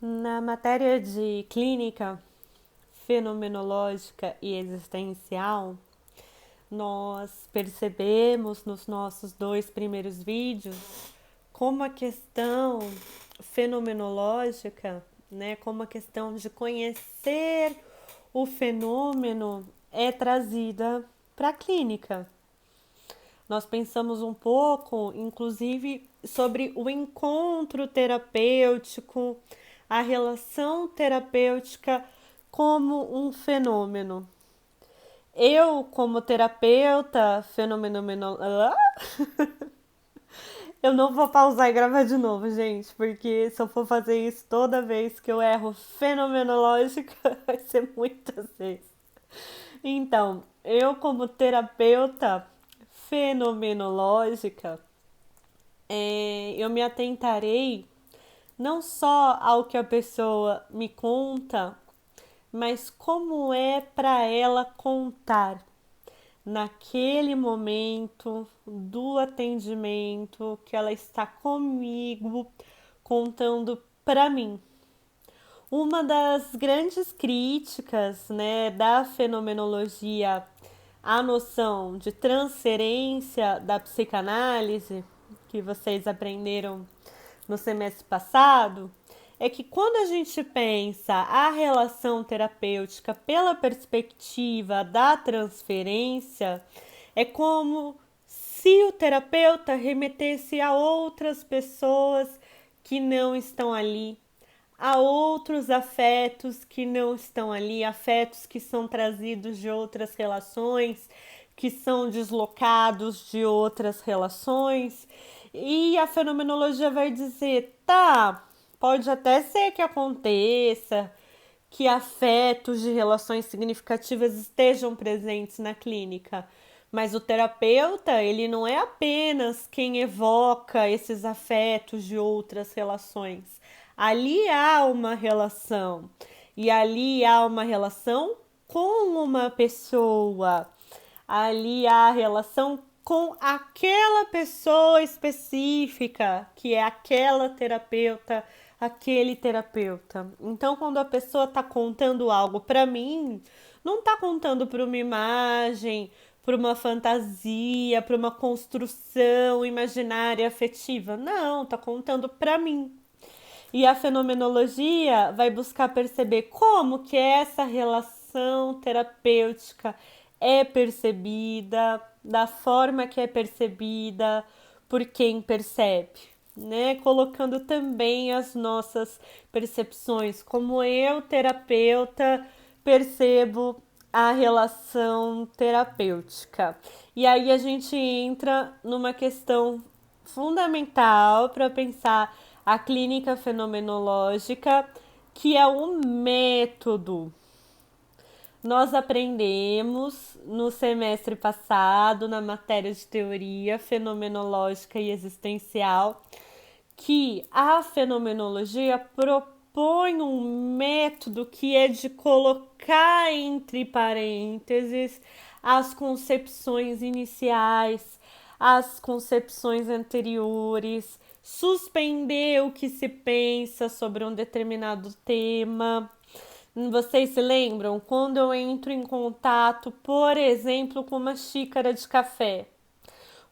Na matéria de clínica fenomenológica e existencial, nós percebemos nos nossos dois primeiros vídeos como a questão fenomenológica, né, como a questão de conhecer o fenômeno é trazida para a clínica. Nós pensamos um pouco, inclusive, sobre o encontro terapêutico, a relação terapêutica como um fenômeno. Eu, como terapeuta fenomenológica, eu não vou pausar e gravar de novo, gente, porque se eu for fazer isso toda vez que eu erro fenomenológica, vai ser muitas vezes. Então, eu, como terapeuta fenomenológica, eu me atentarei não só ao que a pessoa me conta, mas como é para ela contar naquele momento do atendimento que ela está comigo contando para mim. Uma das grandes críticas, né, da fenomenologia à noção de transferência da psicanálise, que vocês aprenderam no semestre passado, é que quando a gente pensa a relação terapêutica pela perspectiva da transferência, é como se o terapeuta remetesse a outras pessoas que não estão ali, a outros afetos que não estão ali, afetos que são trazidos de outras relações, que são deslocados de outras relações. E a fenomenologia vai dizer, tá, pode até ser que aconteça, que afetos de relações significativas estejam presentes na clínica, mas o terapeuta, ele não é apenas quem evoca esses afetos de outras relações. Ali há uma relação. E ali há uma relação com uma pessoa. Ali há a relação com aquela pessoa específica, que é aquela terapeuta, aquele terapeuta. Então, quando a pessoa está contando algo para mim, não está contando para uma imagem, para uma fantasia, para uma construção imaginária afetiva. Não, está contando para mim. E a fenomenologia vai buscar perceber como que essa relação terapêutica é percebida, da forma que é percebida, por quem percebe, né? Colocando também as nossas percepções, como eu, terapeuta, percebo a relação terapêutica. E aí a gente entra numa questão fundamental para pensar a clínica fenomenológica, que é o método. Nós aprendemos no semestre passado, na matéria de teoria fenomenológica e existencial, que a fenomenologia propõe um método que é de colocar entre parênteses as concepções iniciais, as concepções anteriores, suspender o que se pensa sobre um determinado tema. Vocês se lembram quando eu entro em contato, por exemplo, com uma xícara de café?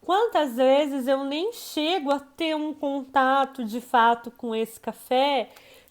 Quantas vezes eu nem chego a ter um contato de fato com esse café,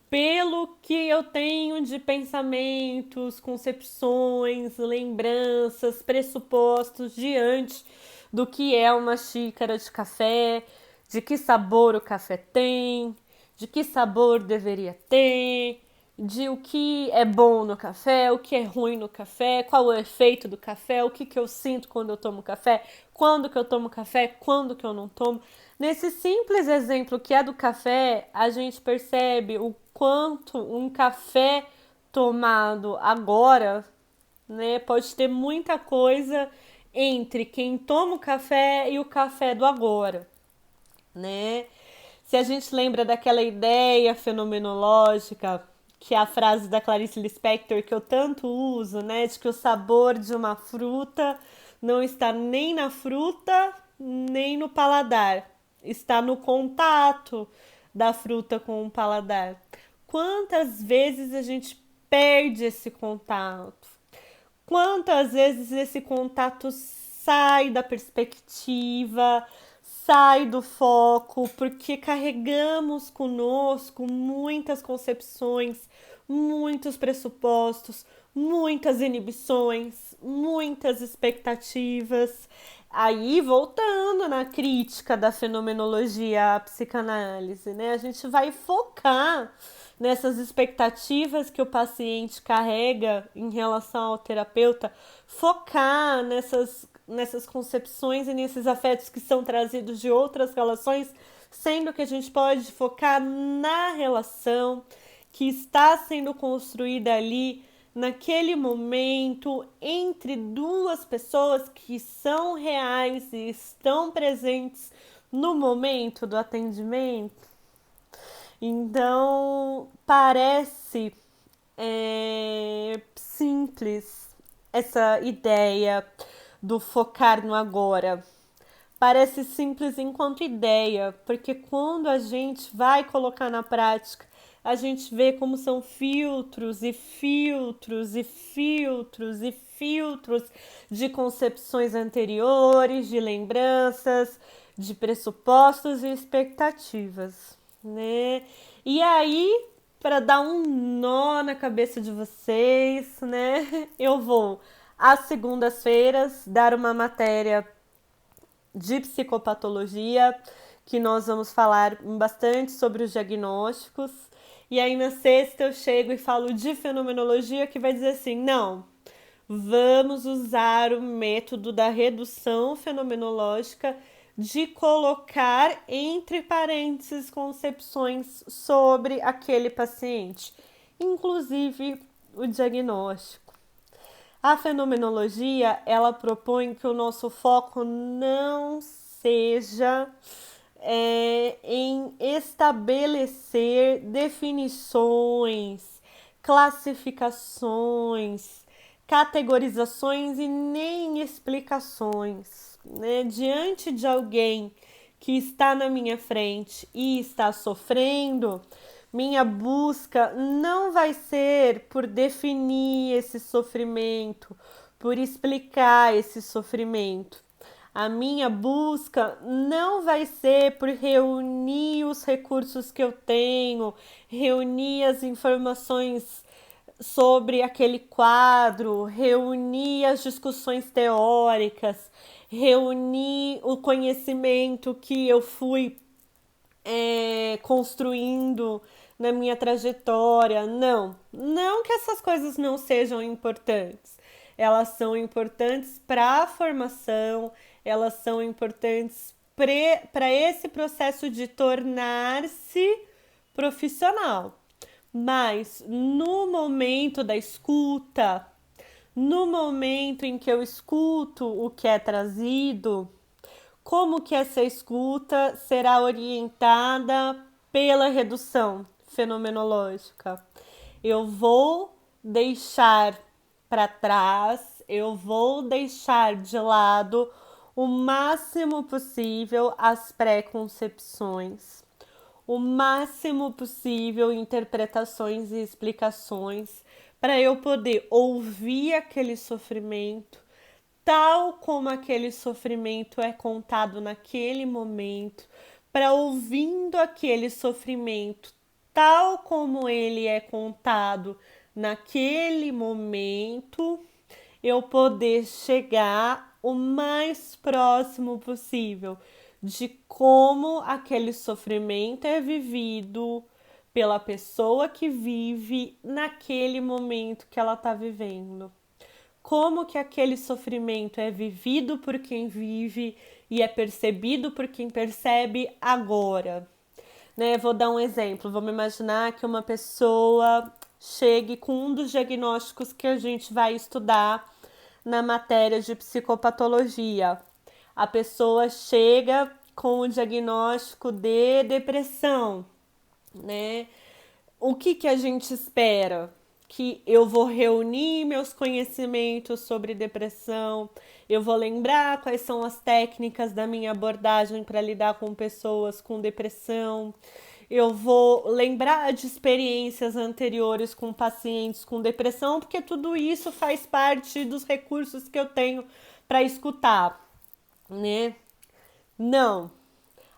pelo que eu tenho de pensamentos, concepções, lembranças, pressupostos diante do que é uma xícara de café, de que sabor o café tem, de que sabor deveria ter, de o que é bom no café, o que é ruim no café, qual o efeito do café, o que eu sinto quando eu tomo café, quando que eu tomo café, quando que eu não tomo. Nesse simples exemplo que é do café, a gente percebe o quanto um café tomado agora, né, pode ter muita coisa entre quem toma o café e o café do agora, né? Se a gente lembra daquela ideia fenomenológica, que é a frase da Clarice Lispector que eu tanto uso, né, de que o sabor de uma fruta não está nem na fruta, nem no paladar, está no contato da fruta com o paladar. Quantas vezes a gente perde esse contato? Quantas vezes esse contato sai da perspectiva, sai do foco, porque carregamos conosco muitas concepções, muitos pressupostos, muitas inibições, muitas expectativas. Aí, voltando na crítica da fenomenologia à psicanálise, né? A gente vai focar nessas expectativas que o paciente carrega em relação ao terapeuta, focar nessas concepções e nesses afetos que são trazidos de outras relações, sendo que a gente pode focar na relação que está sendo construída ali naquele momento entre duas pessoas que são reais e estão presentes no momento do atendimento. Então, parece simples essa ideia do focar no agora. Parece simples enquanto ideia, porque quando a gente vai colocar na prática, a gente vê como são filtros e filtros e filtros e filtros de concepções anteriores, de lembranças, de pressupostos e expectativas, né? E aí, para dar um nó na cabeça de vocês, né? Eu vou às segundas-feiras dar uma matéria de psicopatologia, que nós vamos falar bastante sobre os diagnósticos. E aí na sexta eu chego e falo de fenomenologia, que vai dizer assim, não, vamos usar o método da redução fenomenológica de colocar entre parênteses concepções sobre aquele paciente, inclusive o diagnóstico. A fenomenologia, ela propõe que o nosso foco não seja em estabelecer definições, classificações, categorizações e nem explicações, né? Diante de alguém que está na minha frente e está sofrendo, minha busca não vai ser por definir esse sofrimento, por explicar esse sofrimento. A minha busca não vai ser por reunir os recursos que eu tenho, reunir as informações sobre aquele quadro, reunir as discussões teóricas, reunir o conhecimento que eu fui construindo na minha trajetória. Não que essas coisas não sejam importantes. Elas são importantes para a formação, elas são importantes para esse processo de tornar-se profissional. Mas no momento da escuta, no momento em que eu escuto o que é trazido, como que essa escuta será orientada pela redução fenomenológica? Eu vou deixar para trás, eu vou deixar de lado o máximo possível as preconcepções, o máximo possível interpretações e explicações para eu poder ouvir aquele sofrimento tal como aquele sofrimento é contado naquele momento, para ouvindo aquele sofrimento tal como ele é contado naquele momento, eu poder chegar o mais próximo possível de como aquele sofrimento é vivido pela pessoa que vive naquele momento que ela está vivendo. Como que aquele sofrimento é vivido por quem vive e é percebido por quem percebe agora. Né? Vou dar um exemplo. Vamos imaginar que uma pessoa chegue com um dos diagnósticos que a gente vai estudar na matéria de psicopatologia. A pessoa chega com o diagnóstico de depressão, né? O que a gente espera? Que eu vou reunir meus conhecimentos sobre depressão, eu vou lembrar quais são as técnicas da minha abordagem para lidar com pessoas com depressão, eu vou lembrar de experiências anteriores com pacientes com depressão, porque tudo isso faz parte dos recursos que eu tenho para escutar, né? Não.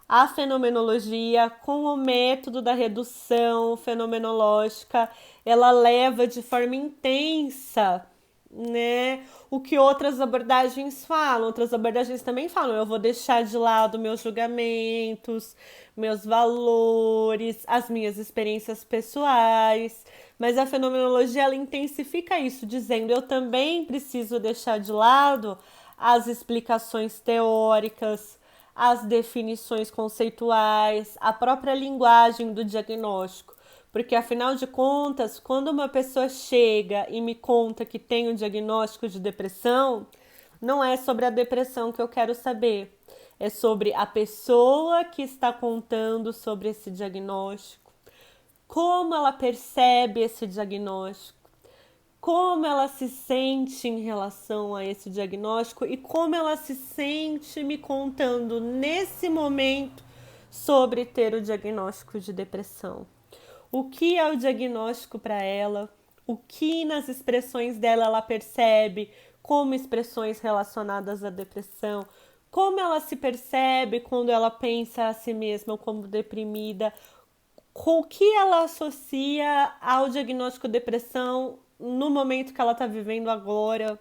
A fenomenologia, com o método da redução fenomenológica, ela leva de forma intensa, né, o que outras abordagens falam. Outras abordagens também falam, eu vou deixar de lado meus julgamentos, meus valores, as minhas experiências pessoais, mas a fenomenologia ela intensifica isso, dizendo eu também preciso deixar de lado as explicações teóricas, as definições conceituais, a própria linguagem do diagnóstico. Porque, afinal de contas, quando uma pessoa chega e me conta que tem um diagnóstico de depressão, não é sobre a depressão que eu quero saber. É sobre a pessoa que está contando sobre esse diagnóstico, como ela percebe esse diagnóstico, como ela se sente em relação a esse diagnóstico e como ela se sente me contando nesse momento sobre ter o diagnóstico de depressão. O que é o diagnóstico para ela? O que nas expressões dela ela percebe como expressões relacionadas à depressão? Como ela se percebe quando ela pensa a si mesma como deprimida? O que ela associa ao diagnóstico de depressão no momento que ela está vivendo agora?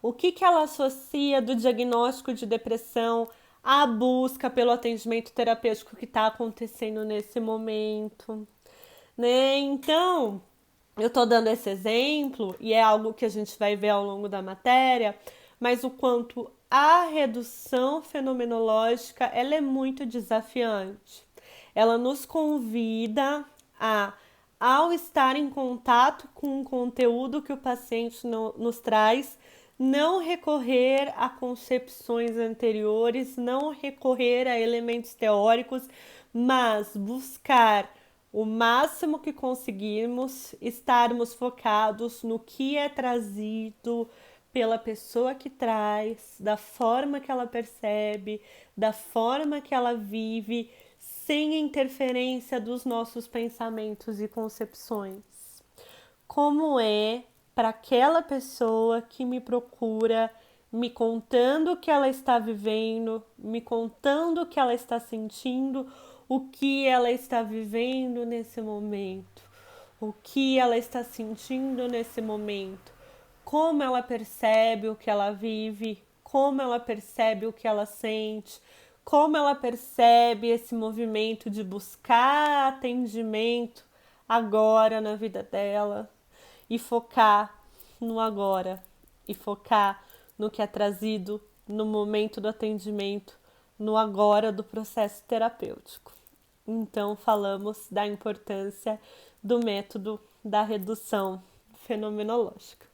O que ela associa do diagnóstico de depressão à busca pelo atendimento terapêutico que está acontecendo nesse momento, né? Então, eu estou dando esse exemplo e é algo que a gente vai ver ao longo da matéria, mas o quanto a redução fenomenológica ela é muito desafiante. Ela nos convida a, ao estar em contato com o conteúdo que o paciente nos traz, não recorrer a concepções anteriores, não recorrer a elementos teóricos, mas buscar o máximo que conseguirmos, estarmos focados no que é trazido pela pessoa que traz, da forma que ela percebe, da forma que ela vive, sem interferência dos nossos pensamentos e concepções. Como é para aquela pessoa que me procura, me contando o que ela está vivendo, me contando o que ela está sentindo, o que ela está vivendo nesse momento, o que ela está sentindo nesse momento, como ela percebe o que ela vive, como ela percebe o que ela sente, como ela percebe esse movimento de buscar atendimento agora na vida dela e focar no agora e focar no que é trazido no momento do atendimento, no agora do processo terapêutico. Então, falamos da importância do método da redução fenomenológica.